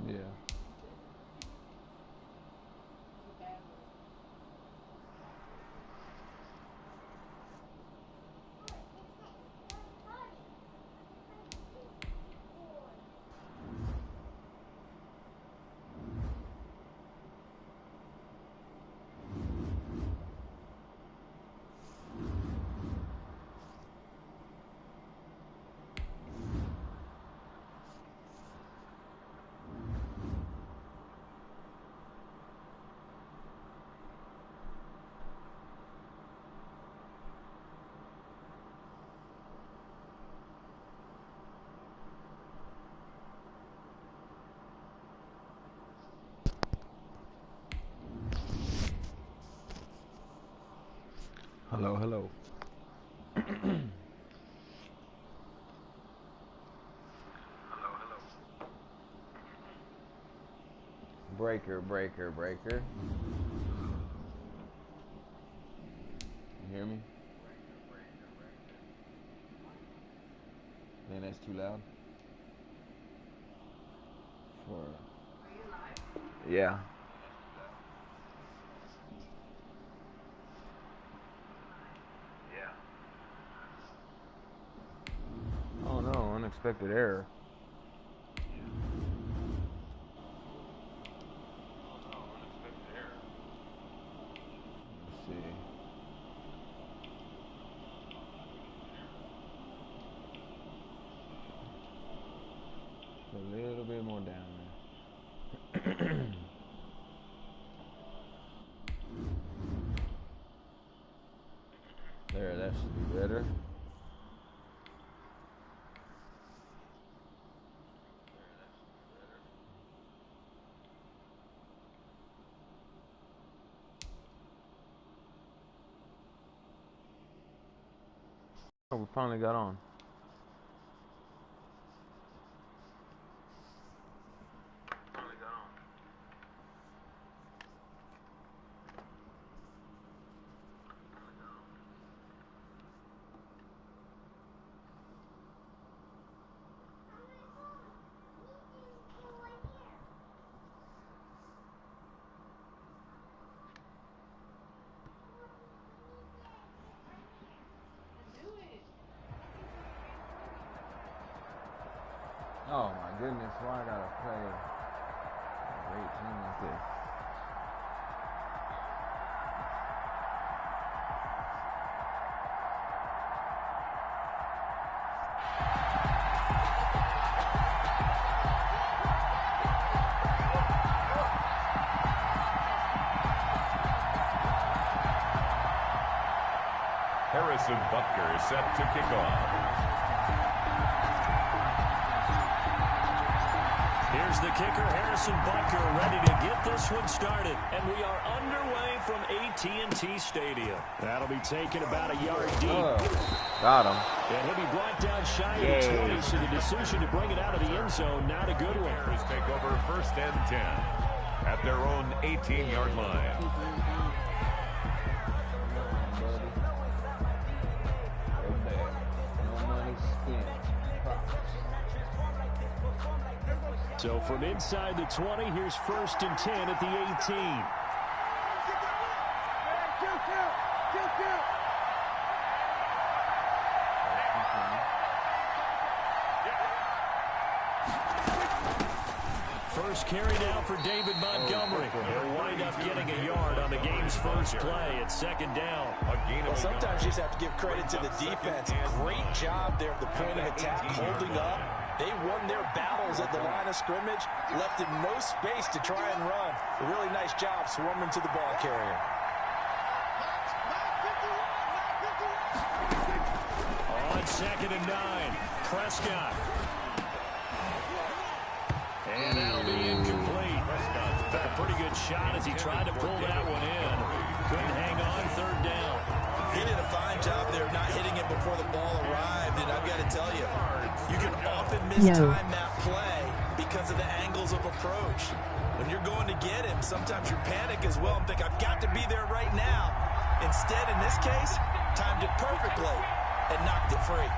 Yeah. Hello, hello. Breaker, breaker, breaker. You hear me? Man, that's too loud. For... Are you live? Yeah. Oh no, unexpected error. Let's see. A little bit more down there. There, that should be better. Oh, we finally got on. Oh my goodness, why I gotta play a great team like this? Harrison Butker is set to kick off. Here's the kicker, Harrison Butker, ready to get this one started. And we are underway from AT&T Stadium. That'll be taken about a yard deep. Got him. And he'll be brought down shy of the 20, so the decision to bring it out of the end zone, not a good one. Bears take over 1st and 10 at their own 18-yard line. So from inside the 20, here's 1st and 10 at the 18. First carry down for David Montgomery. He'll wind up getting a yard on the game's first play at 2nd down. Well, sometimes you just have to give credit to the defense. Great job there at the point of attack, holding up. They won their battles at the line of scrimmage, left in no space to try and run. A really nice job swarming to the ball carrier. On 2nd and 9, Prescott. And that'll be incomplete. Took a pretty good shot as he tried to pull that one in. Couldn't hang on, 3rd down. He did a fine job there not hitting it before the ball arrived, and I've got to tell you, you can often mistime that play because of the angles of approach. When you're going to get him, sometimes you panic as well and think, I've got to be there right now. Instead, in this case, timed it perfectly and knocked it free.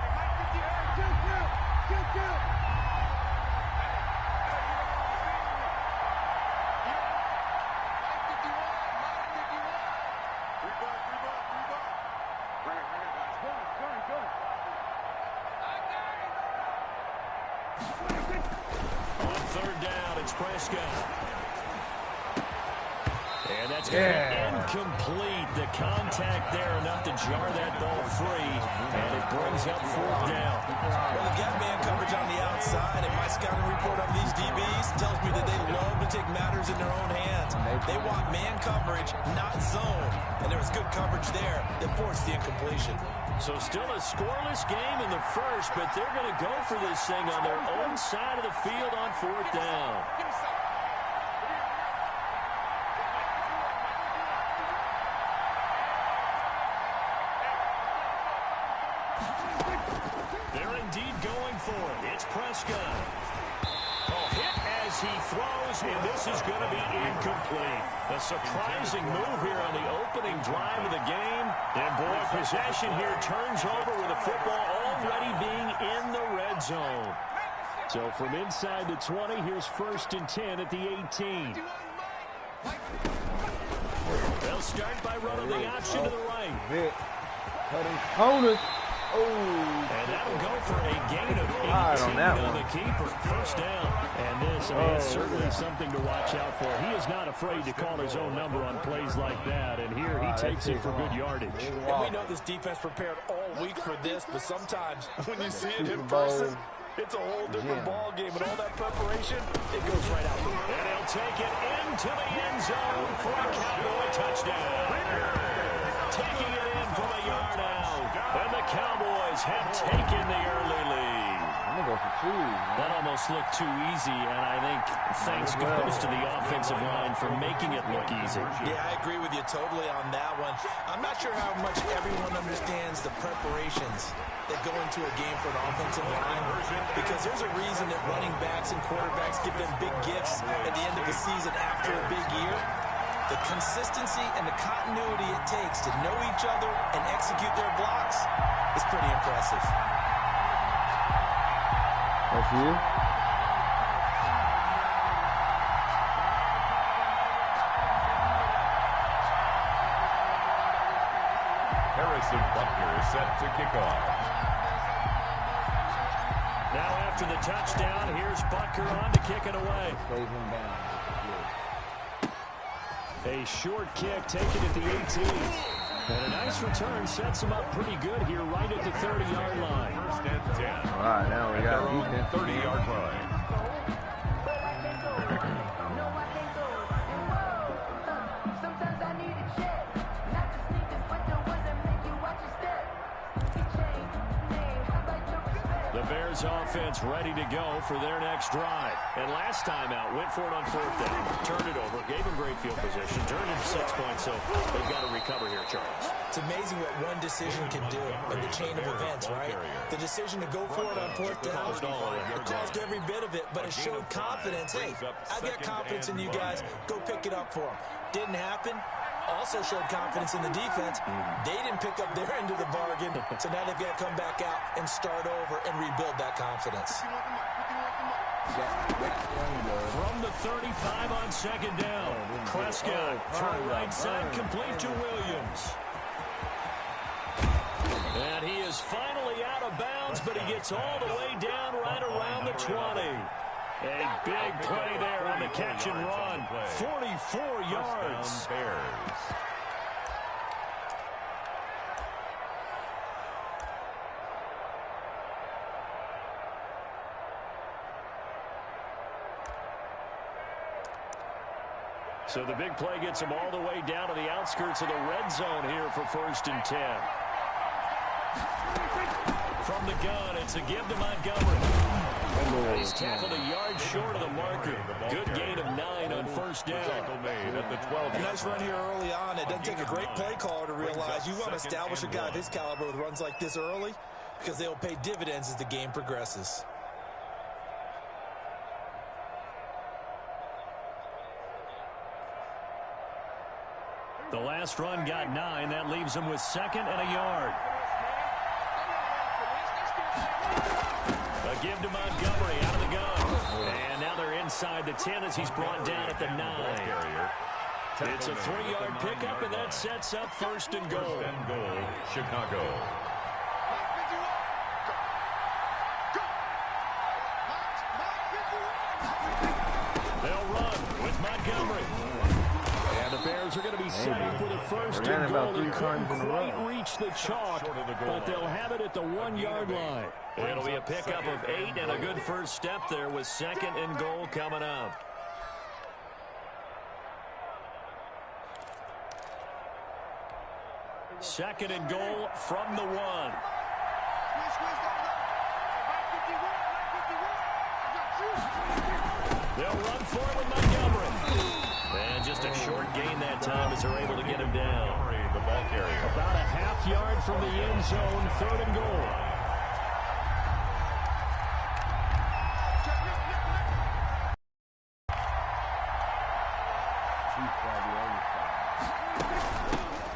third down. It's Prescott. And that's going to be incomplete. The contact there enough to jar that ball free. And it brings up fourth down. Well, they've got man coverage on the outside, and my scouting report on these DBs tells me that they love to take matters in their own hands. They want man coverage, not zone. And there was good coverage there that forced the incompletion. So still a scoreless game in the first, but they're going to go for this thing on their own side of the field on fourth down. They're indeed going for it. It's Prescott. Hit as he throws, and this is going to be incomplete. A surprising move here on the opening drive of the game. And, boy, possession here turns over with the football already being in the red zone. So from inside the 20, here's 1st and 10 at the 18. They'll start by running the option to the right. Cutting corners. And that'll go for a gain of 18 on the keeper. First down. And this, is certainly something to watch out for. He is not afraid to call his own number on plays like that. And here he takes it for good yardage. And we know this defense prepared all week for this, but sometimes when you see it in person, it's a whole different ball game. And all that preparation, it goes right out the window. And he'll take it into the end zone for a Cowboy touchdown. Taking it in from a yard out. And the Cowboys have taken the early lead. I'm going to go for 2. That almost looked too easy, and I think thanks goes to the offensive line for making it look easy. Yeah, I agree with you totally on that one. I'm not sure how much everyone understands the preparations that go into a game for an offensive line, because there's a reason that running backs and quarterbacks give them big gifts at the end of the season after a big year. The consistency and the continuity it takes to know each other and execute their blocks is pretty impressive. That's you? Harrison Butker is set to kick off. Now after the touchdown, here's Butker on to kick it away. Stays him down. A short kick taken at the 18. And a nice return sets him up pretty good here right at the 30-yard line. 1st and 10. All right, now we got defense. 30-yard line. The Bears offense ready to go for their next drive. And last time out, went for it on 4th down. Turned it over, gave them great field position, turned into 6 points, so they've got to recover here, Charles. It's amazing what one decision can do in the chain of events, right? The decision to go for it on 4th down, it caused every bit of it, but it showed confidence. Hey, I've got confidence in you guys. Go pick it up for them. Didn't happen. Also showed confidence in the defense. They didn't pick up their end of the bargain, so now they've got to come back out and start over and rebuild that confidence. From the 35 on 2nd down, Prescott from right side complete to Williams. And he is finally out of bounds, but he gets all the way down right around the 20. A big play there on the catch and run. 44 yards. So the big play gets him all the way down to the outskirts of the red zone here for 1st and 10. From the gun, it's a give to Montgomery. He's tackled a yard short of the marker. Good gain of 9 on 1st down. A nice run here early on. It doesn't take a great play caller to realize you want to establish a guy of his caliber with runs like this early, because they'll pay dividends as the game progresses. The last run got 9. That leaves him with 2nd and a yard. A give to Montgomery out of the gun. And now they're inside the 10 as he's brought down at the 9. It's a 3-yard pickup, and that sets up 1st and goal. Chicago. Montgomery. And the Bears are going to be set up with a first and goal. They couldn't quite reach the chalk, but they'll have it at the 1-yard line. It'll be a pickup of 8 and a good first step there with second and goal coming up. Second and goal from the 1. They'll run forward with Montgomery. And just a short gain that time as they're able to get him down. The ball carrier. About a half-yard from the end zone, third and goal.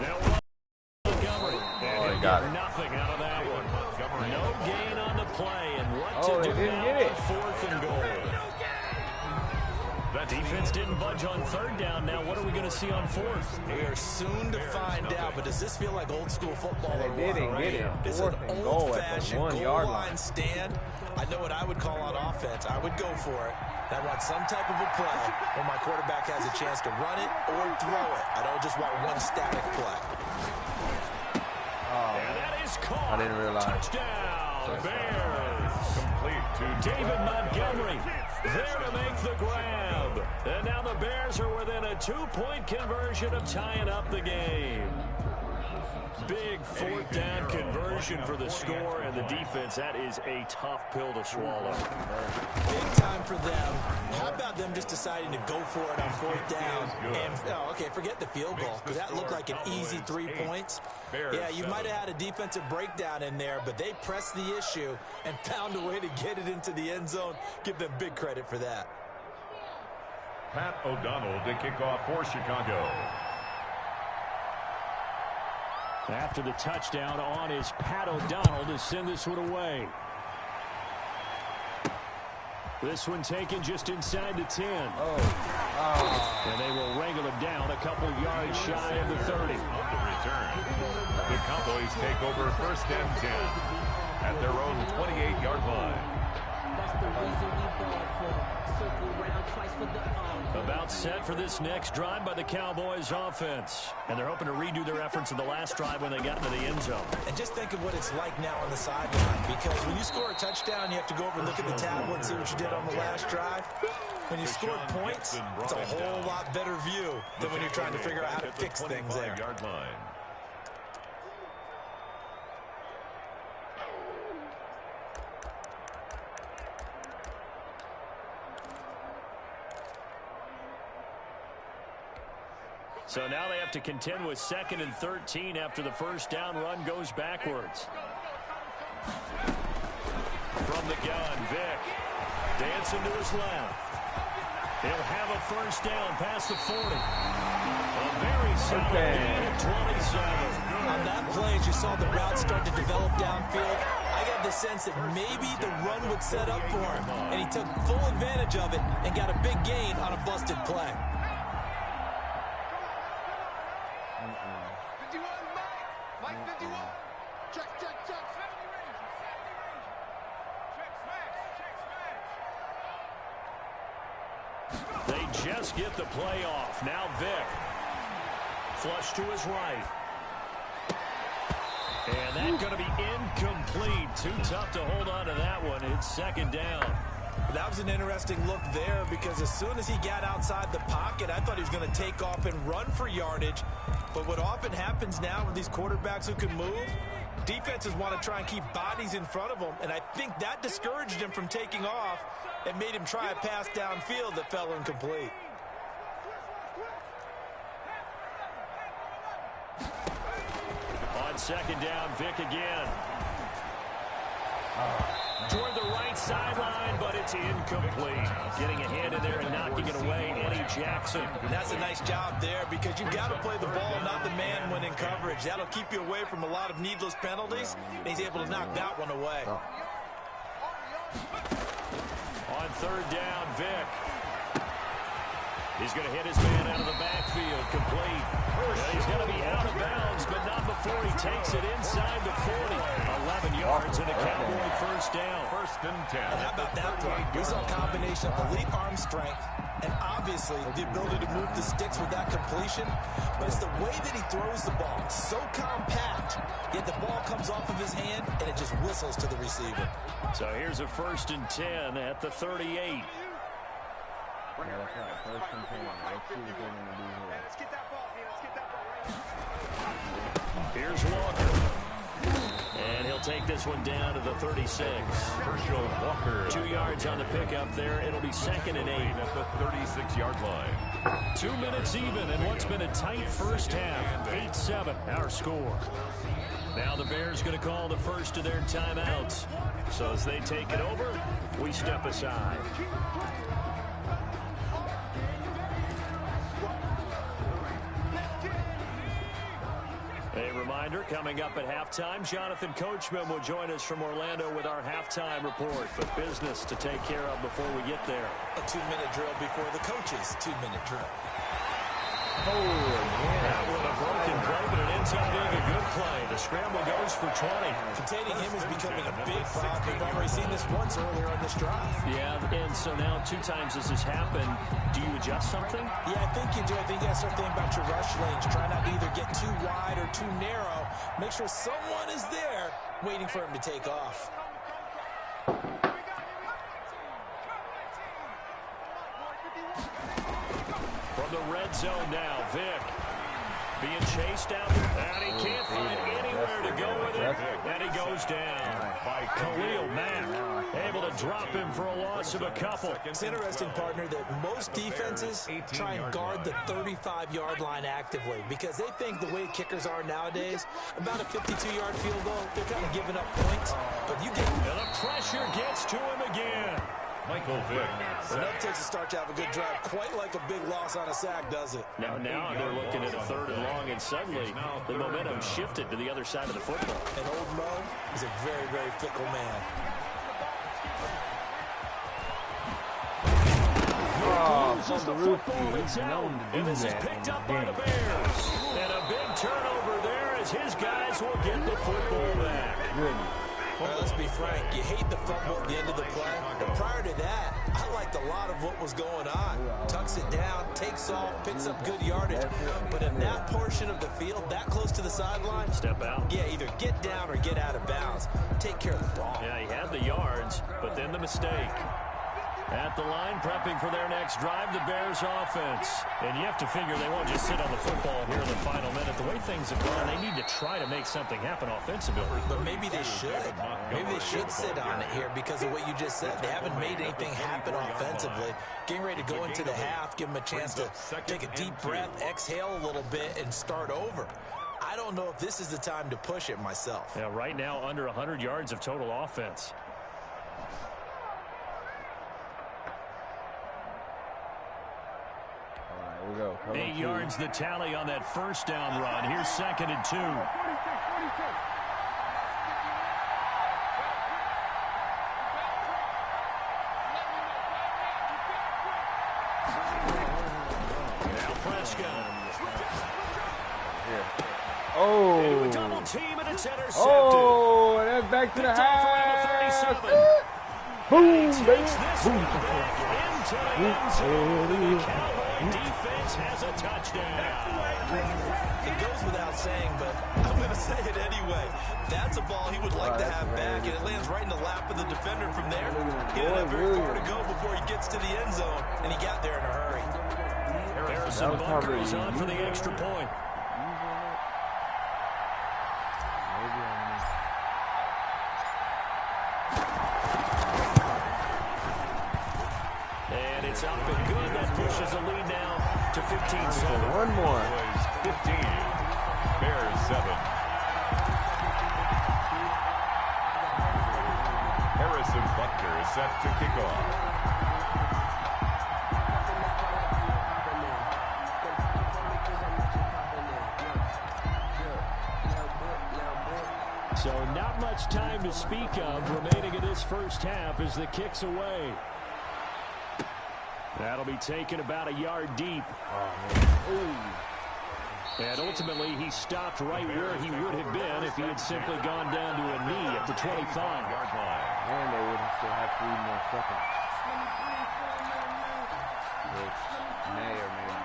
They'll run Montgomery. And got it. Nothing out of that one. No gain on the play, and what Oh, to they do didn't now get it. on fourth and goal. That defense didn't budge on third down. Now what are we going to see on fourth? We are soon to find out, but does this feel like old school football? They didn't get it. It's an Fourth and goal at the old-fashioned 1-yard goal line. line stand. I know what I would call on offense. I would go for it. I want some type of a play where my quarterback has a chance to run it or throw it. I don't just want one static play. And that is caught. I didn't realize. Touchdown, Bears. Complete to David Montgomery. There to make the grab. And now the Bears are within a 2-point conversion of tying up the game. Big fourth down conversion for the score and the defense. That is a tough pill to swallow. Big time for them. How about them just deciding to go for it on fourth down? And, okay, forget the field goal, because that looked like an easy 3 points. Yeah, you might have had a defensive breakdown in there, but they pressed the issue and found a way to get it into the end zone. Give them big credit for that. Pat O'Donnell to kick off for Chicago. After the touchdown on is Pat O'Donnell to send this one away. This one taken just inside the 10. And they will wrangle him down a couple of yards shy of the 30. On the return, the Cowboys take over first and 10 at their own 28-yard line. That's the reason we ball for. Circle around twice for the About set for this next drive by the Cowboys offense. And they're hoping to redo their efforts in the last drive when they got into the end zone. And just think of what it's like now on the sideline, because when you score a touchdown, you have to go over and look at the tablet and see what you did on the last drive. When you scored points, it's a whole lot better view than when you're trying to figure out how to fix things there. So now they have to contend with 2nd and 13 after the first down run goes backwards. From the gun, Vick dancing to his left. He'll have a first down past the 40. A very solid gain of 27. On that play, as you saw the route start to develop downfield, I got the sense that maybe the run would set up for him, and he took full advantage of it and got a big gain on a busted play. They just get the play off. Now Vick. Flush to his right. And that's going to be incomplete. Too tough to hold on to that one. It's 2nd down. That was an interesting look there, because as soon as he got outside the pocket, I thought he was going to take off and run for yardage. But what often happens now with these quarterbacks who can move, defenses want to try and keep bodies in front of them, and I think that discouraged him from taking off and made him try a pass downfield that fell incomplete. On 2nd down, Vick again. Toward the right sideline, but it's incomplete. Getting a hand in there and knocking it away, Eddie Jackson. And that's a nice job there, because you've got to play the ball, not the man when in coverage. That'll keep you away from a lot of needless penalties, and he's able to knock that one away. On 3rd down, Vick. He's going to hit his man out of the backfield, complete. He's going to be out of bounds, but not before he takes it inside the 40. 11 yards and a Cowboy first down. 1st and 10. And how about that throw? We saw a combination of elite arm strength and obviously the ability to move the sticks with that completion. But it's the way that he throws the ball. So compact, yet the ball comes off of his hand and it just whistles to the receiver. So here's a 1st and 10 at the 38. Yeah, that's right. 1st and 10. Let's see what they're going to do here. Let's get that ball here. Let's get that ball right. Here's Walker. And he'll take this one down to the 36. Herschel Walker. 2 yards on the pickup there. It'll be 2nd and 8. At the 36-yard line. 2 minutes even in what's been a tight first half. 8-7, our score. Now the Bears going to call the first of their timeouts. So as they take it over, we step aside. A reminder, coming up at halftime, Jonathan Coachman will join us from Orlando with our halftime report. But business to take care of before we get there. A 2-minute drill before the coach's 2-minute drill. That was a broken play, but it ends up being a good play. The scramble goes for 20. Containing him is becoming a big problem. We've already seen this once earlier on this drive. Yeah, and so now 2 times this has happened. Do you adjust something? Yeah, I think you do. I think you have to start thinking about your rush lanes. Try not to either get too wide or too narrow. Make sure someone is there waiting for him to take off. From the red zone now, Vic being chased out, and he can't find anywhere to go with it, and he goes down by Khalil Mack, able to drop him for a loss of a couple. It's interesting, partner, that most defenses try and guard the 35-yard line actively because they think the way kickers are nowadays, about a 52-yard field goal, they're kind of giving up points, but you get... And the pressure gets to him again. Michael Vick. And that takes a start to have a good drive, quite like a big loss on a sack, does it? Now they're looking at a 3rd and long, and suddenly the momentum shifted to the other side of the football. And old Mo is a very, very fickle man. Loses the football, it's out, and this is picked up by the Bears. And a big turnover there as his guys will get the football back. Well, let's be frank, you hate the fumble at the end of the play, but prior to that, I liked a lot of what was going on. Tucks it down, takes off, picks up good yardage, but in that portion of the field, that close to the sideline, step out. Yeah, either get down or get out of bounds. Take care of the ball. Yeah, he had the yards, but then the mistake. At the line, prepping for their next drive, the Bears offense. And you have to figure they won't just sit on the football here in the final minute. The way things have gone, they need to try to make something happen offensively. But maybe they should. Maybe they should sit on it here because of what you just said. They haven't made anything happen offensively. Getting ready to go into the half, give them a chance to take a deep breath, exhale a little bit, and start over. I don't know if this is the time to push it myself. Yeah, right now under 100 yards of total offense. We go. 8 yards the tally on that first down run. Here's 2nd and 2. Now Prescott. Oh. Double team and it's intercepted. Oh, and that's back to the half. Boom, baby. Boom. Into the end zone. The Cowboy defense has a touchdown. It goes without saying, but I'm going to say it anyway. That's a ball he would like to have back, and it lands right in the lap of the defender from there. He didn't have very far to go before he gets to the end zone, and he got there in a hurry. Harrison Bunker is on for the extra point. And it's up and good. That pushes the lead now to 15-7. One more. 15. Bears 7. Harrison Butker is set to kick off. So not much time to speak of remaining in this first half as the kick's away. That'll be taken about a yard deep. And ultimately, he stopped right where he would have been if he had simply gone down to a knee at the 25-yard line. And they would still have 3 more seconds.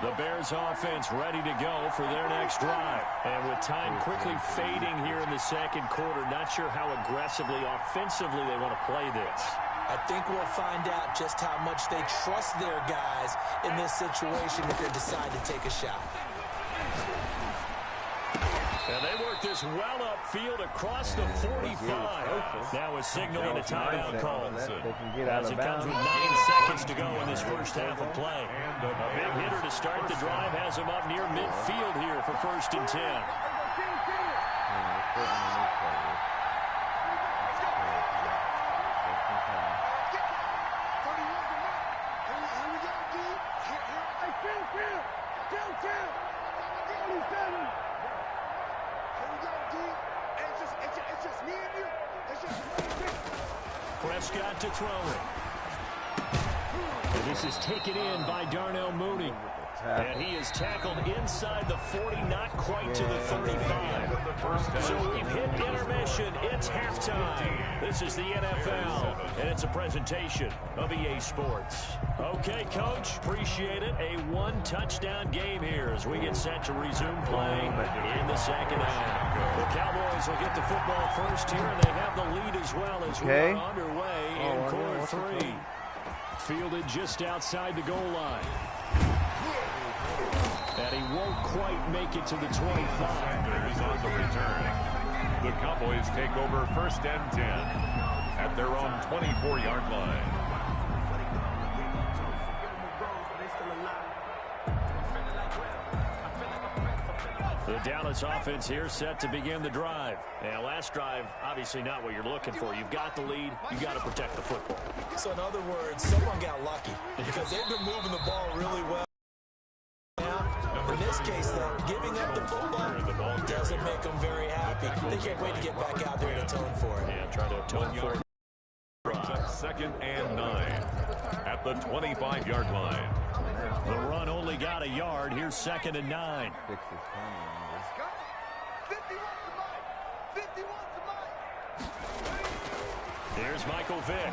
The Bears offense ready to go for their next drive. And with time quickly fading here in the second quarter, not sure how aggressively, offensively they want to play this. I think we'll find out just how much they trust their guys in this situation if they decide to take a shot. And they work this well upfield across the 45. Now is signaling a timeout call. As it comes with 9 seconds to go in this first half of play. A big hitter to start the drive has him up near midfield here for 1st and 10. Prescott to throw it. And this is taken in by Darnell Mooney. And he is tackled inside the 40, not quite to the 35. So we've hit intermission. It's halftime. This is the NFL, and it's a presentation of EA Sports. Okay, Coach, appreciate it. A 1-touchdown game here as we get set to resume playing in the second half. The Cowboys will get the football first here, and they have the lead as well as we're underway in quarter 3. Fielded just outside the goal line. And he won't quite make it to the 25. Bears on the return. The Cowboys take over 1st and 10 at their own 24-yard line. The Dallas offense here set to begin the drive. And last drive, obviously not what you're looking for. You've got the lead. You've got to protect the football. So in other words, someone got lucky because they've been moving the ball really well. In this case, though, giving up the football doesn't make them very happy. They can't wait to get back out there and atone for it. Yeah, try to atone for it. Brings up 2nd and 9 at the 25-yard line. The run only got a yard. Here's 2nd and 9. Here's Michael Vick.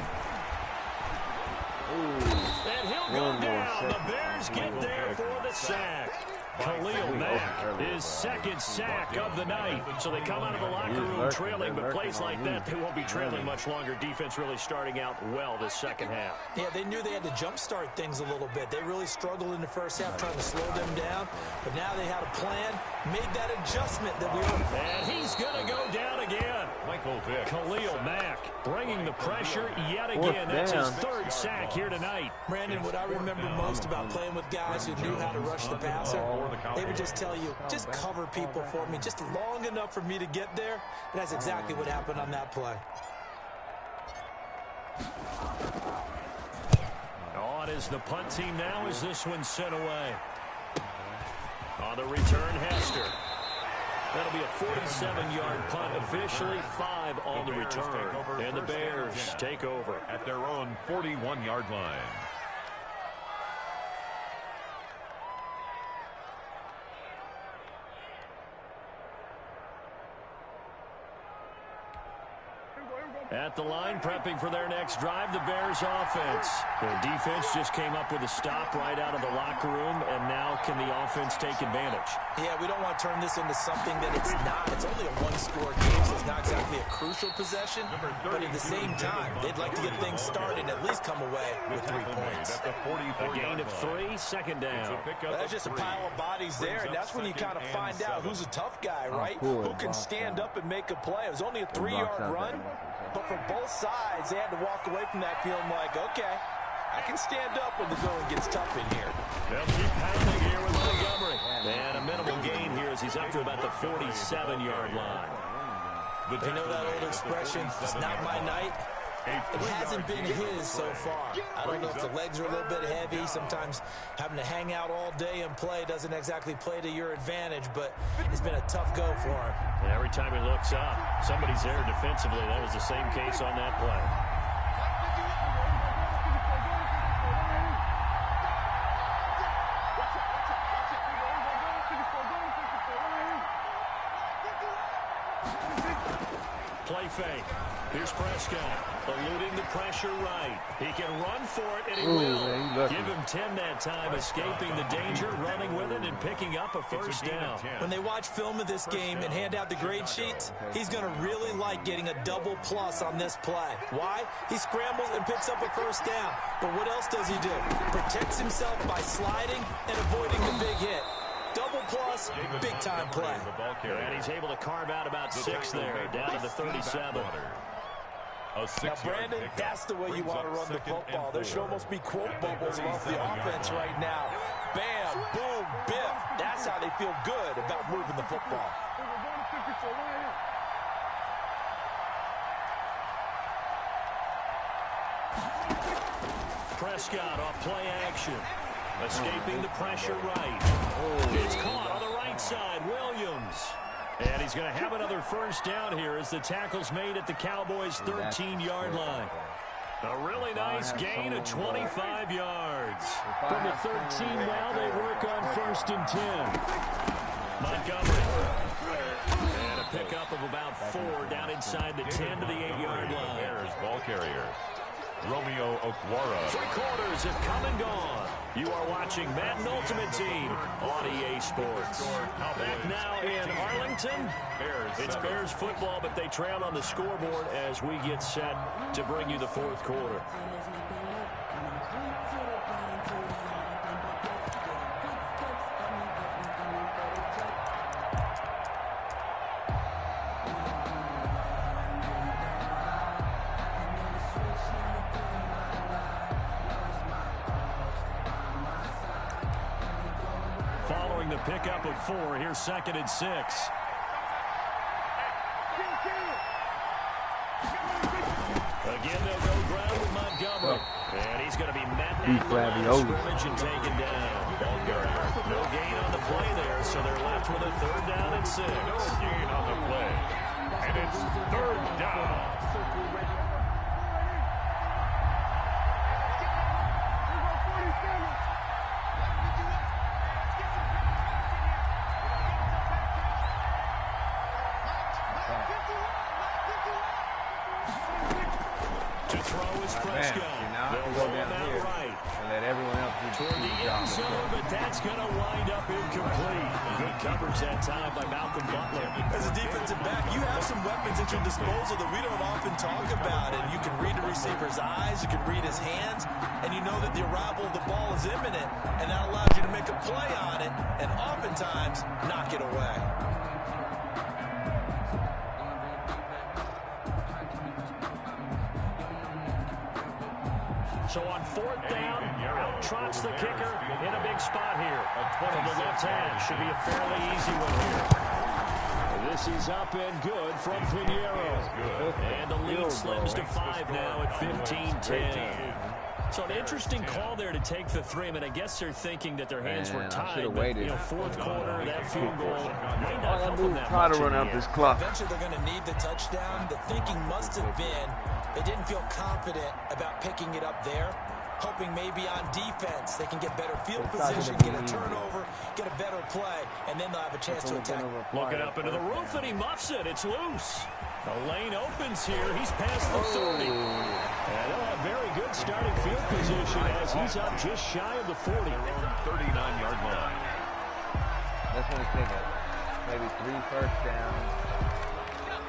And he'll go down. The Bears get there for the sack. Khalil Mack, his 2nd sack of the night. So they come out of the locker room trailing, but plays like that, they won't be trailing much longer. Defense really starting out well this second half. Yeah, they knew they had to jumpstart things a little bit. They really struggled in the first half trying to slow them down, but now they had a plan, made that adjustment that we were. And he's going to go down again. Michael Vick. Khalil Mack bringing the pressure yet again. That's his 3rd sack here tonight. Brandon, what I remember most about playing with guys who knew how to rush the passer, they would just tell you, just cover people for me, just long enough for me to get there. And that's exactly what happened on that play. On is the punt team now as this one's sent away. On the return, Hester. That'll be a 47-yard punt, officially 5 on the return. And the Bears take over at their own 41-yard line. At the line, prepping for their next drive, the Bears offense. The defense just came up with a stop right out of the locker room, and now can the offense take advantage? Yeah, we don't want to turn this into something that it's not. It's only a 1-score game, so it's not exactly a crucial possession. But at the same time, they'd like to get things started and at least come away with 3 points. A gain of 3, 2nd down. Well, that's just a pile of bodies there, and that's when you kind of find out who's a tough guy, right? Who can stand up and make a play. It was only a 3-yard run. But for both sides, they had to walk away from that feeling like, okay, I can stand up when the going gets tough in here. They'll keep pounding here with Montgomery. And a minimal gain here as he's up to about the 47-yard line. They know that old expression, it's not my night. It hasn't been his so far. I don't know if the legs are a little bit heavy. Sometimes having to hang out all day and play doesn't exactly play to your advantage, but it's been a tough go for him. And every time he looks up, somebody's there defensively. That was the same case on that play. play fake. Here's Prescott, eluding the pressure right. He can run for it, and he will. Man, Give him 10 that time, escaping the danger, running with it, and picking up a first down. When they watch film of this game and hand out the grade sheets, he's going to really like getting a double plus on this play. Why? He scrambles and picks up a first down. But what else does he do? Protects himself by sliding and avoiding the big hit. Double plus, big-time play. And he's able to carve out about 6 there, down to the 37. Now, Brandon, that's the way you want to run the football. There should almost be quote bubbles off the offense right now. Bam, boom, biff. That's how they feel good about moving the football. Prescott off play action. Escaping the pressure right. It's caught on the right side. Williams. And he's going to have another first down here as the tackle's made at the Cowboys' 13-yard line. A really nice gain of 25 yards. From the 13 now, they work on 1st and 10. Montgomery. And a pickup of about 4 down inside the 10 to the 8-yard line. Bears ball carrier, Romeo Okwara. 3 quarters have come and gone. You are watching Madden Ultimate Team on EA Sports. Back now in Arlington. It's Bears football, but they trail on the scoreboard as we get set to bring you the 4th quarter. Following the pickup of 4, here's 2nd and 6. Again, they'll go ground with Montgomery. And he's going to be met at the line of scrimmage and taken down. Ball carrier. No gain on the play there, so they're left with a 3rd down and 6. No gain on the play. And it's 3rd down. To throw is Prescott. They'll roll him out right. And let everyone else do Toward the end zone, but that's going to wind up incomplete. Good coverage that time by Malcolm Butler. As a defensive back, you have some weapons at your disposal that we don't often talk about. And you can read the receiver's eyes, you can read his hands, and you know that the arrival of the ball is imminent, and that allows you to make a play on it, and oftentimes knock it away. So on 4th down, out trots the kicker in a big spot here. From the left hand, should be a fairly easy one here. This is up and good from Pinheiro. And the lead slims to 5 now at 15-10. So an interesting call there to take the 3. I mean, I guess they're thinking that their hands were tied. But, you know, 4th quarter, that field goal might not help them that try much. to run up this clock. Eventually, they're going to need the touchdown. The thinking must have been they didn't feel confident about picking it up there, hoping maybe on defense they can get better field position, get a turnover, get a better play, and then they'll have a chance to attack. Looking up into the roof, and he muffs it. It's loose. The lane opens here. He's past the 30. And they'll have very good starting field position as he's up just shy of the 40. 39-yard line. That's when it's taking maybe 3 first downs.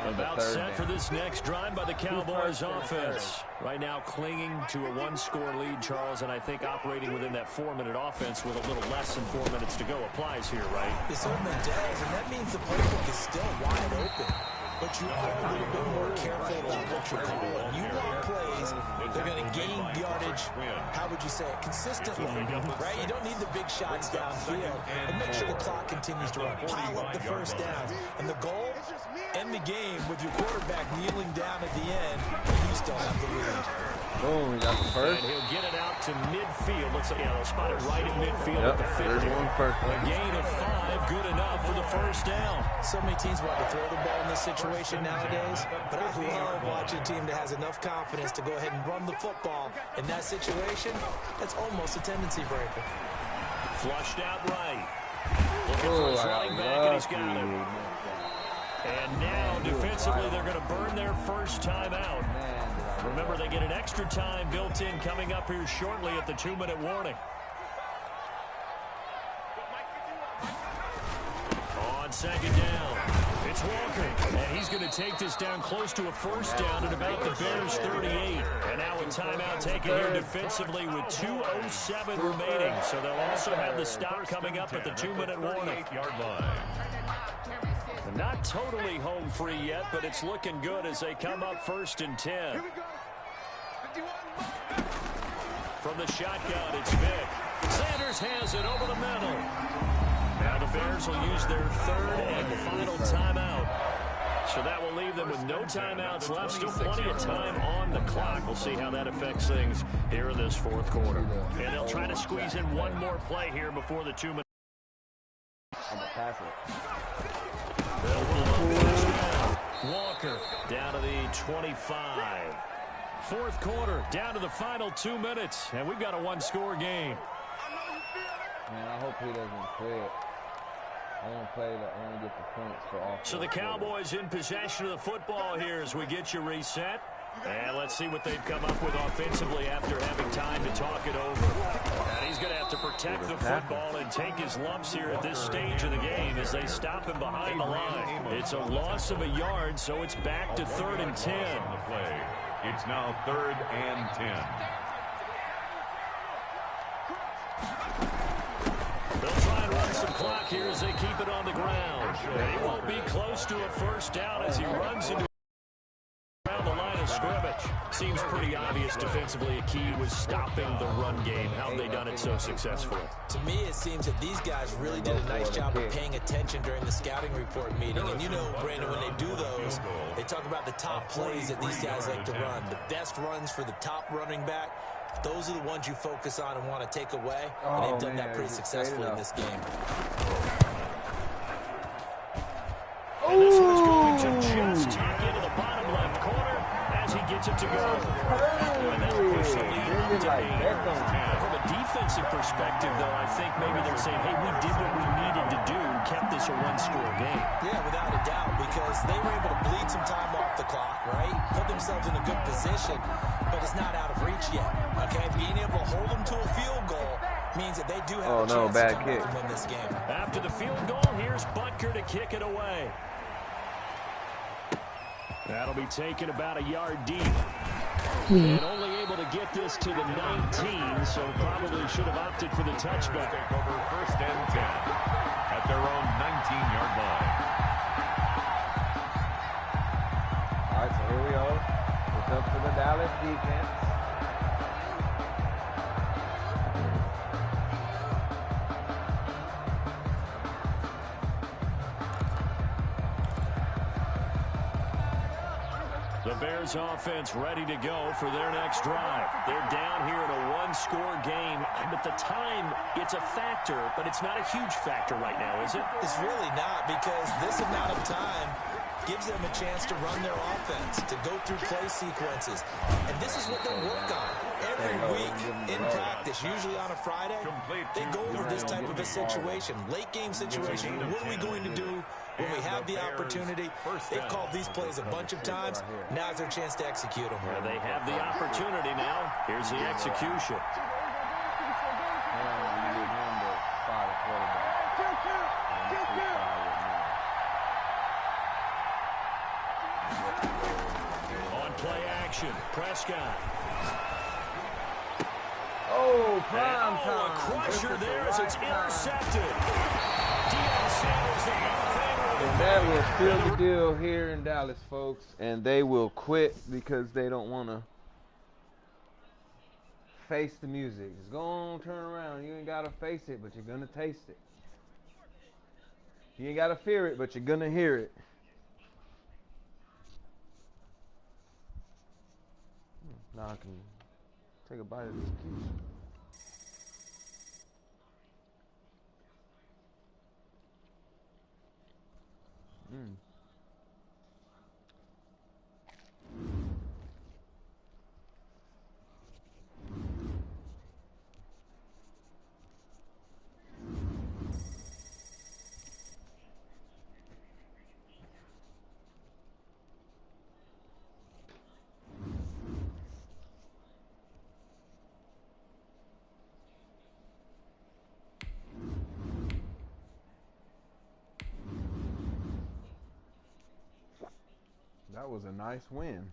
About set for this next drive by the Cowboys offense. Right now clinging to a 1-score lead, Charles, and I think operating within that 4-minute offense with a little less than 4 minutes to go applies here, right? It certainly does, and that means the playbook is still wide open. But you are a little bit more careful about what you're calling. You want plays, they're going to gain yardage, how would you say it, consistently, right? You don't need the big shots downfield, but make sure the clock continues to run. Pile up the first downs. And the goal, end the game with your quarterback kneeling down at the end, and you still have the lead. Boom, we got the first. And he'll get it out to midfield. Looks like, they'll spot it right in midfield at the 50. A gain of 5, good enough for the first down. So many teams want to throw the ball in this situation nowadays, but I love watching a team that has enough confidence to go ahead and run the football. In that situation, that's almost a tendency breaker. Flushed out right. Looking for his running back, and he's got him. And now, defensively, they're going to burn their first timeout. Remember, they get an extra time built in coming up here shortly at the 2-minute warning. On second down, it's Walker. And he's going to take this down close to a first down at about the Bears' 38. And now a timeout taken here defensively with 2:07 remaining. So they'll also have the stop coming up at the 2-minute warning. Not totally home free yet, but it's looking good as they come up 1st and 10. From the shotgun, it's Vick. Sanders has it over the middle. Now the Bears will use their 3rd and final timeout. So that will leave them with no timeouts left. Still plenty of time on the clock. We'll see how that affects things here in this 4th quarter. And they'll try to squeeze in one more play here before the 2-minute. I'm going to pass it. Walker down to the 25. 4th quarter, down to the final 2 minutes, and we've got a 1-score game. Man, I hope he doesn't quit. I want to get the points for offense. So the Cowboys in possession of the football here as we get you reset. And let's see what they've come up with offensively after having time to talk it over. And he's going to have to protect the football and take his lumps here at this stage of the game as they stop him behind the line. It's a loss of a yard, so it's back to 3rd and 10. It's now 3rd and 10. They'll try and run some clock here as they keep it on the ground. And he won't be close to a first down as he runs into around the line of scrimmage. Seems pretty obvious defensively a key was stopping the run game. How have they done it so successfully? To me, it seems that these guys really did a nice job of paying attention during the scouting report meeting. And you know, Brandon, when they do those, they talk about the top plays that these guys like to run. The best runs for the top running back. Those are the ones you focus on and want to take away. And they've done that pretty successfully in this game. And this one's going to just tuck into the bottom left corner as he gets it to go. And that'll push the lead to 8. From a defensive perspective, though, I think maybe they're saying, hey, we did what we needed to do, kept this a 1-score game. Yeah, without a doubt, because they were able to bleed some time off the clock, right? Put themselves in a good position, but it's not out of reach yet, okay? Being able to hold them to a field goal means that they do have a chance to come back and win this game. After the field goal, here's Butker to kick it away. That'll be taken about a yard deep. And only able to get this to the 19, so probably should have opted for the touchback. Take over 1st and 10 at their own 19-yard line. All right, so here we go. It's up to the Dallas defense. The Bears offense ready to go for their next drive. They're down here in a 1-score game, but the time, it's a factor, but it's not a huge factor right now, is it? It's really not, because this amount of time gives them a chance to run their offense, to go through play sequences. And this is what they work on every week in practice, usually on a Friday. They go over this type of a situation, late game situation. What are we going to do when we have the opportunity? They've called these plays a bunch of times. Now's their chance to execute them. Well, they have the opportunity now. Here's the execution. On play action, Prescott. Oh, prime time. A crusher there as it's intercepted. And that will seal the deal here in Dallas, folks. And they will quit because they don't want to face the music. Just go on, turn around. You ain't got to face it, but you're going to taste it. You ain't got to fear it, but you're going to hear it. Now I can take a bite of this piece. That was a nice win.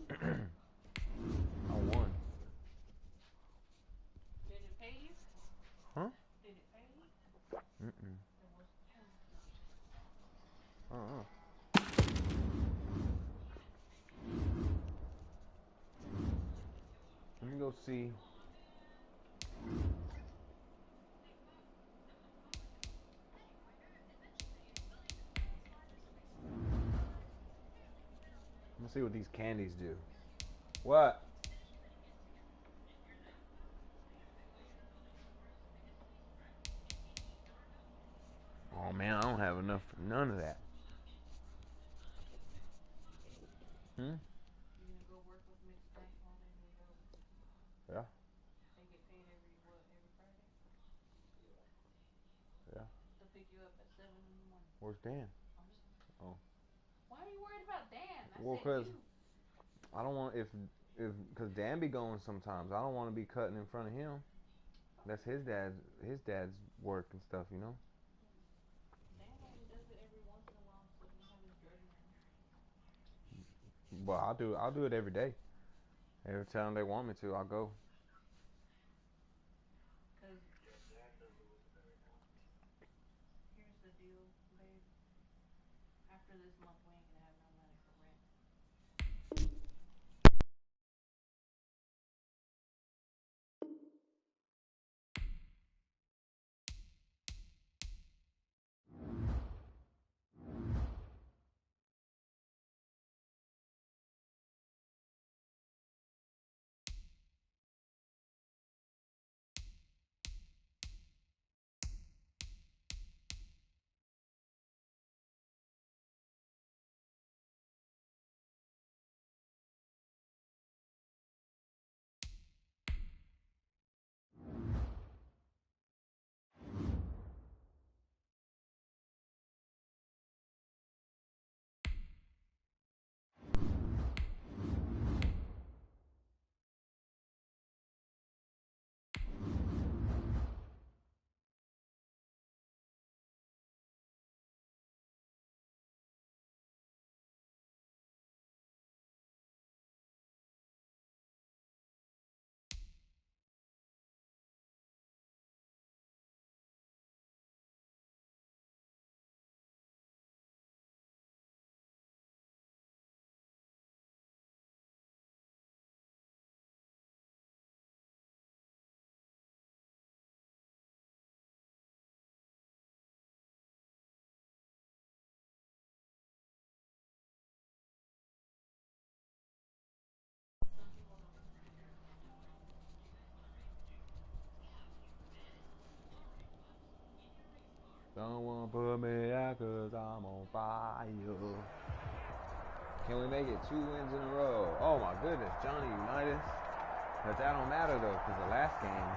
I won. Did it pay you? Huh? Did it pay you? Mm-mm. Let me go see. I'm gonna see what these candies do. What? Oh man, I don't have enough for none of that. Hmm? You gonna go work with MikeyMikes while they move over? Yeah. They get paid every Friday? Yeah. They'll pick you up at 7 in the morning. Where's Dan? I'm just. Oh. Why are you worried about Dan? Well, cause I don't want cause Dan be going sometimes. I don't want to be cutting in front of him. That's his dad's work and stuff, you know. Dan only does it every once in a while, so he have his jersey on. But I'll do it every day. Every time they want me to, I'll go. Cause here's the deal, babe. After this month, we ain't gonna have no money for rent. Someone put me out 'cause I'm on fire. Can we make it 2 wins in a row? Oh my goodness, Johnny Unitas. But that don't matter though, because the last game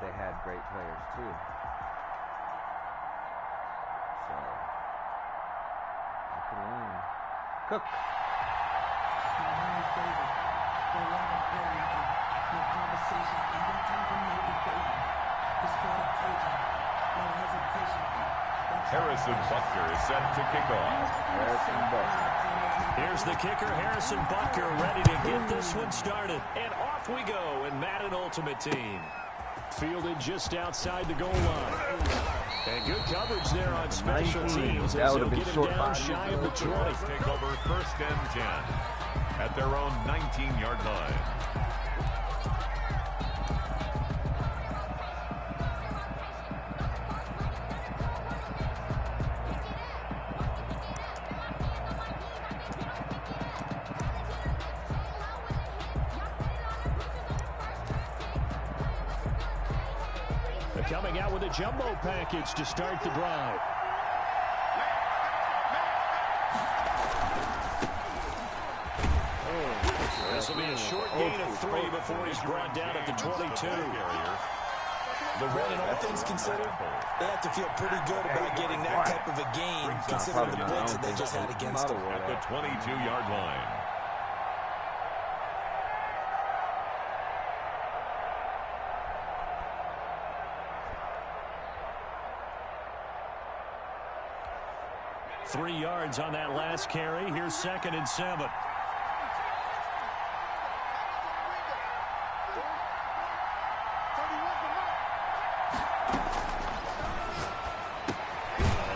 they had great players too. So I could win. Cook. Harrison Butker is set to kick off. Harrison Butker. Here's the kicker, Harrison Butker, ready to get this one started. And off we go in Madden Ultimate Team. Fielded just outside the goal line. And good coverage there on special 19. teams That as would they'll have been get him short down 5 shy of the 20. Take over 1st and 10 at their own 19-yard line. Coming out with a jumbo package to start the drive. This will be a short gain of 3 before he's brought down at the 22. The running, all things considered, they have to feel pretty good about getting that type of a gain, considering the blitz that they just had against them. At the 22-yard line. 3 yards on that last carry. Here's 2nd and 7.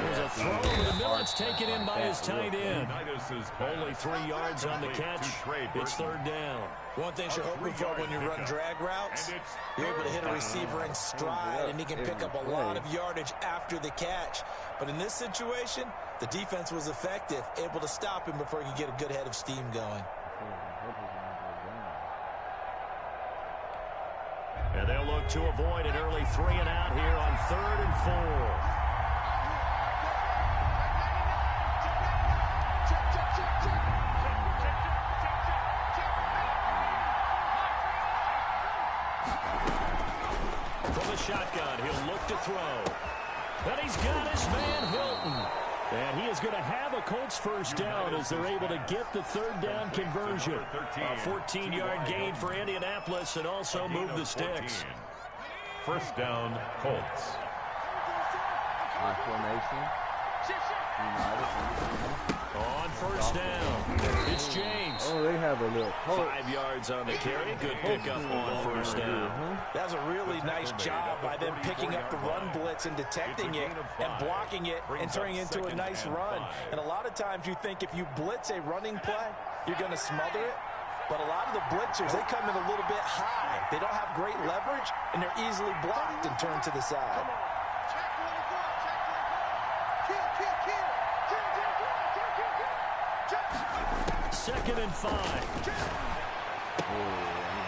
There's a throw over the middle. It's taken in by his tight end. Only 3 yards on the catch. It's 3rd down. One thing you're hoping for when you run drag routes, you're able to hit a receiver in stride, and he can pick up a lot of yardage after the catch. But in this situation, the defense was effective, able to stop him before he could get a good head of steam going. And they'll look to avoid an early 3 and out here on 3rd and 4. Shotgun, he'll look to throw. And he's got his man Hilton. And he is going to have a Colts first down as they're able to get the 3rd down conversion. A 14-yard gain for Indianapolis and also move the sticks. First down, Colts. High formation. On first down, it's James. Oh, they have a little 5 yards on the carry. Good pickup on first down. That was a really nice job by them picking up the run blitz and detecting it and blocking it and turning it into a nice run. And a lot of times you think if you blitz a running play, you're going to smother it. But a lot of the blitzers, they come in a little bit high. They don't have great leverage, and they're easily blocked and turned to the side. 2nd and 5.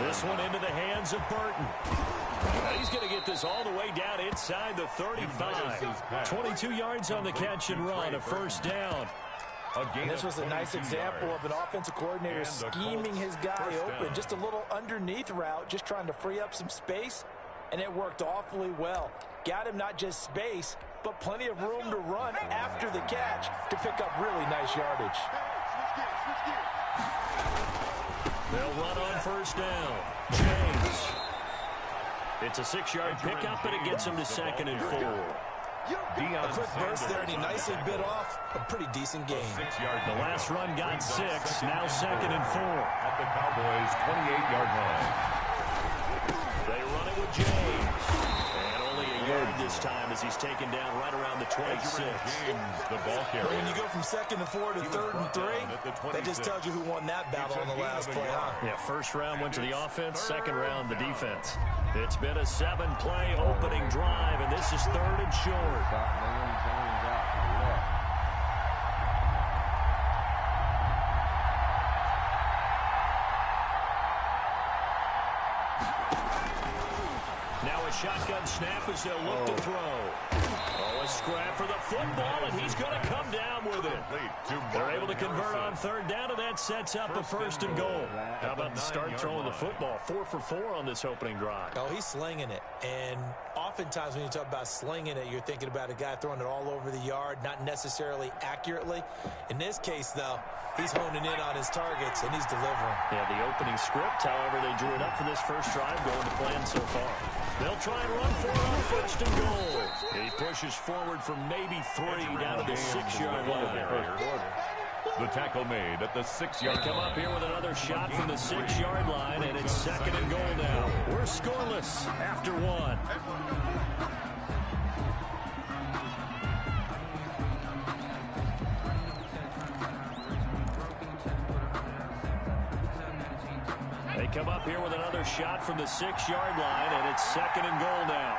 This one into the hands of Burton. He's going to get this all the way down inside the 35. 22 yards on the catch and run, a first down. And this was a nice example of an offensive coordinator scheming his guy open. Just a little underneath route, just trying to free up some space, and it worked awfully well. Got him not just space, but plenty of room to run after the catch to pick up really nice yardage. They'll run on first down. James. It's a 6-yard pickup, and it gets him to 2nd and 4. A quick burst there, and he nicely bit off a pretty decent gain. The last run got 6, now 2nd and 4. At the Cowboys' 28-yard line. They run it with James. And only a yard this time as he's taken down right around the 26. The ball carrier. When you go from 2nd and 4 to 3rd and 3, that just tells you who won that battle on the last play, huh? Yeah, first round went to the offense, second round the defense. It's been a 7-play opening drive, and this is 3rd and short. Now a shotgun snap as they'll look to throw. Oh, a scrap for the football, and he's going to come down with it. They're able to convert on 3rd down, and that sets up a 1st and goal. How about the start throwing the football? 4 for 4 on this opening drive. Oh, he's slinging it. And oftentimes when you talk about slinging it, you're thinking about a guy throwing it all over the yard, not necessarily accurately. In this case, though, he's honing in on his targets, and he's delivering. Yeah, the opening script, however, they drew it up for this first drive going to plan so far. They'll try and run for it on 1st and goal. He pushes forward for maybe 3 down to the 6-yard line. The tackle made at the 6-yard line. Come up here with another shot from the 6-yard line, and it's 2nd and goal now. We're scoreless after 1. They come up here with another shot from the 6-yard line, and it's 2nd and goal now.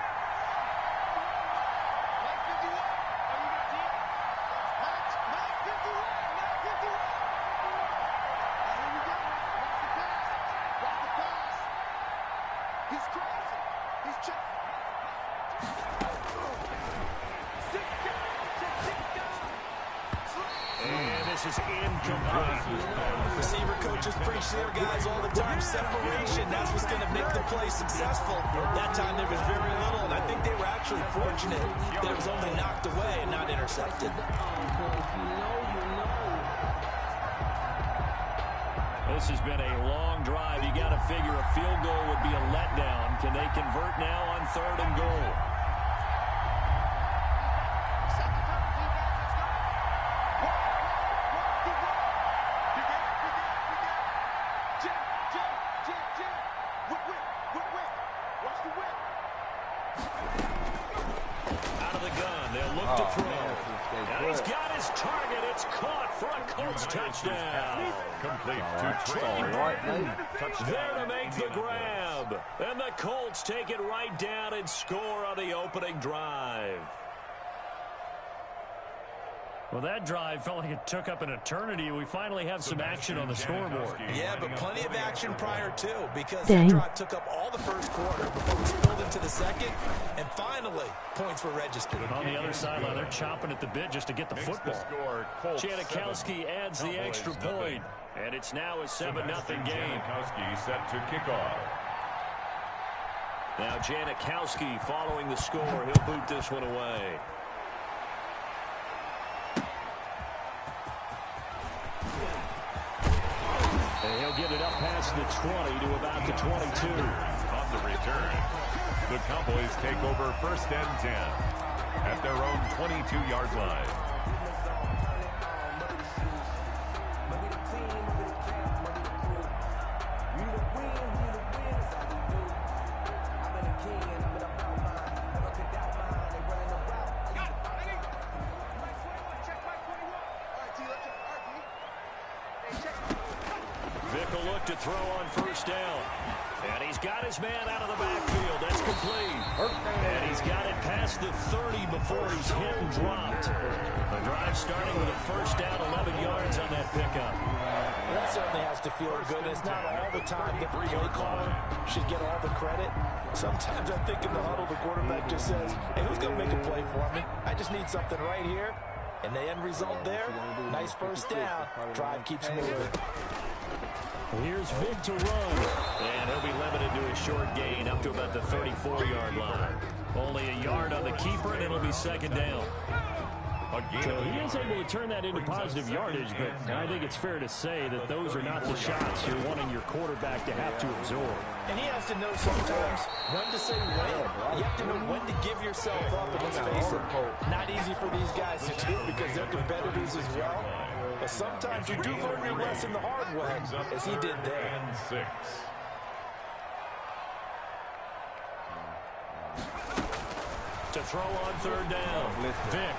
This is incomplete. Receiver coaches preach to their guys all the time. Separation, that's what's going to make the play successful. That time there was very little, and I think they were actually fortunate that it was only knocked away and not intercepted. This has been a long drive. You got to figure a field goal would be a letdown. Can they convert now on 3rd and goal? Out of the gun, they'll look to throw. And he's got his target. It's caught for a Colts touchdown. Complete to Trey. There to make the grab. And the Colts take it right down and score on the opening drive. Well, that drive felt like it took up an eternity. We finally have some action on the scoreboard. Yeah, but plenty of action prior to, because that drive took up all the first quarter before we spilled into the second, and finally, points were registered. And on the other sideline, they're chomping at the bit just to get the football. Janikowski adds the extra point, and it's now a 7-0 game. Janikowski set to kick off. Now Janikowski following the score. He'll boot this one away. And he'll get it up past the 20 to about the 22. On the return, the Cowboys take over 1st and 10 at their own 22-yard line. Vick will look to throw on 1st down. And he's got his man out of the backfield. That's complete. And he's got it past the 30 before he's hit and dropped. The drive starting with a 1st down, 11 yards on that pickup. That certainly has to feel good. It's not all the time that the play caller should get all the credit. Sometimes I think in the huddle, the quarterback just says, hey, who's going to make a play for me? I just need something right here. And the end result there, nice 1st down. Drive keeps moving. Here's Vick to run. And he'll be limited to a short gain up to about the 34-yard line. Only a yard on the keeper, and it'll be 2nd down. So he is able to turn that into positive yardage, but I think it's fair to say that those are not the shots you're wanting your quarterback to have to absorb. And he has to know sometimes when to say when. You have to know when to give yourself up, and let's face it, not easy for these guys to do because they're competitors as well. But sometimes you do learn your lesson the hard way, as he did there. To throw on 3rd down, Vick.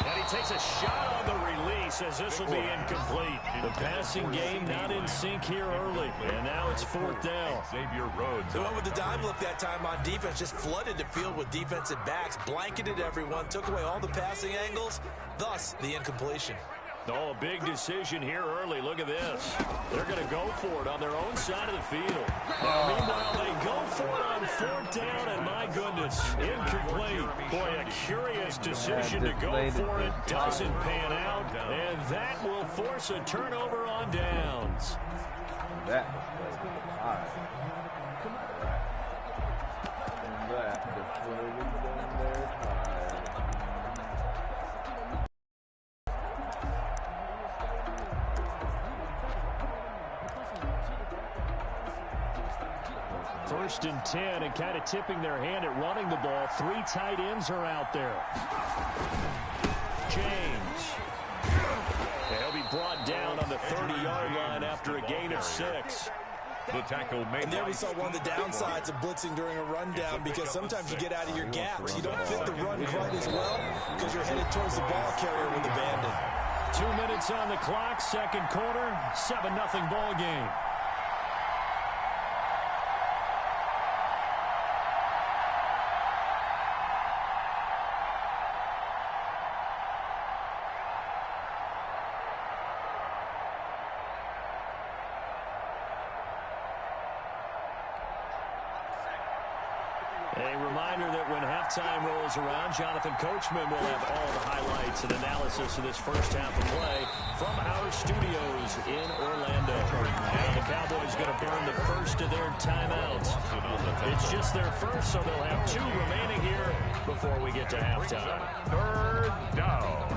And he takes a shot on the release as this will be incomplete. The passing game not in sync here early. And now it's 4th down. Xavier Rhodes. The one with the dime look that time on defense just flooded the field with defensive backs, blanketed everyone, took away all the passing angles, thus the incompletion. Oh, a big decision here early. Look at this. They're going to go for it on their own side of the field. Meanwhile, they go for it on 4th down, and my goodness, incomplete. Boy, a curious decision to go for it. Doesn't pan out, and that will force a turnover on downs. That was played. All right. And that deflated them their tires. First and 10, and kind of tipping their hand at running the ball. 3 tight ends are out there. James. He'll be brought down on the 30-yard line after a gain of 6. The tackle made. And there we saw one of the downsides of blitzing during a rundown, because sometimes you get out of your gaps. You don't fit the run quite as well because you're headed towards the ball carrier with abandon. 2 minutes on the clock, 2nd quarter, 7-0 ball game. A reminder that when halftime rolls around, Jonathan Coachman will have all the highlights and analysis of this first half of play from our studios in Orlando. And the Cowboys going to burn the first of their timeouts. It's just their first, so they'll have 2 remaining here before we get to halftime. 3rd down.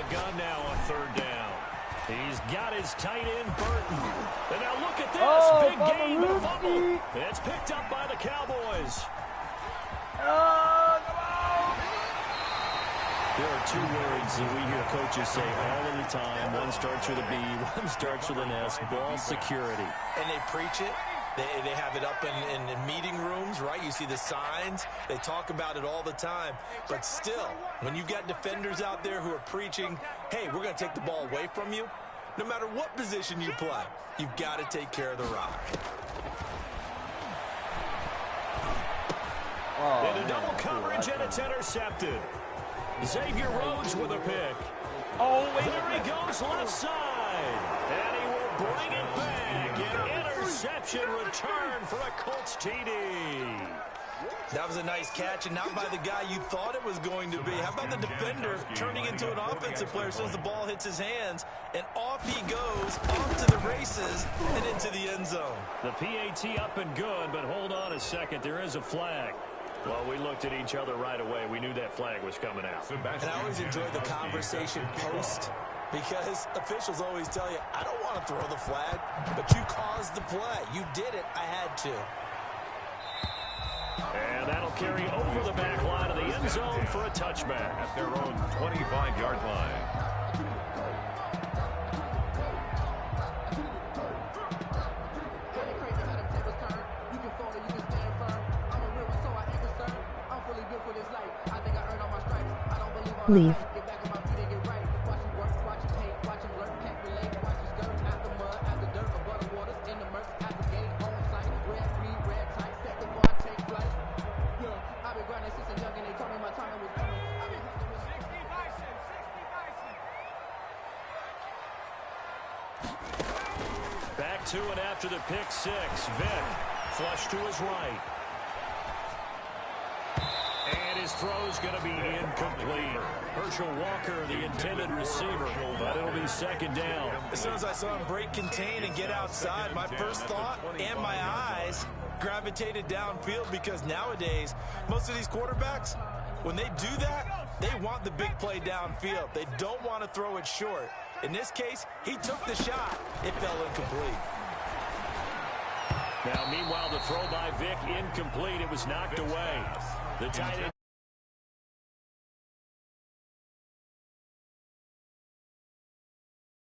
shotgun now on third down. He's got his tight end, Burton. And now look at this. Oh, big game, Rooski. fumble. It's picked up by the Cowboys. Oh, come on. There are two words that we hear coaches say all of the time. One starts with a B, one starts with an S, ball security. And they preach it. They have it up in meeting rooms, right? You see the signs. They talk about it all the time. But still, when you've got defenders out there who are preaching, hey, we're going to take the ball away from you, no matter what position you play, you've got to take care of the rock. Oh, Into double coverage, and it's intercepted. Xavier Rhodes with a pick. Oh, There he goes left side. And he will bring it back. An interception return for a Colts TD. That was a nice catch, and not by the guy you thought it was going to be. How about the defender turning into an offensive player as soon as the ball hits his hands, and off he goes, off to the races, and into the end zone. The PAT up and good, but hold on a second. There is a flag. Well, we looked at each other right away. We knew that flag was coming out. And I always enjoy the conversation post, because officials always tell you, I don't want to throw the flag, but you caused the play. You did it. I had to. And that'll carry over the back line of the end zone for a touchback. At their own 25-yard line. Leave. Back to it after the pick six. Vick flush to his right. And his throw's going to be incomplete. Herschel Walker, the intended receiver, but it'll be second down. As soon as I saw him break contain and get outside, my first thought and my eyes gravitated downfield, because nowadays, most of these quarterbacks, when they do that, they want the big play downfield. They don't want to throw it short. In this case, he took the shot. It fell incomplete. Now, meanwhile, the throw by Vick incomplete. It was knocked away. The tight end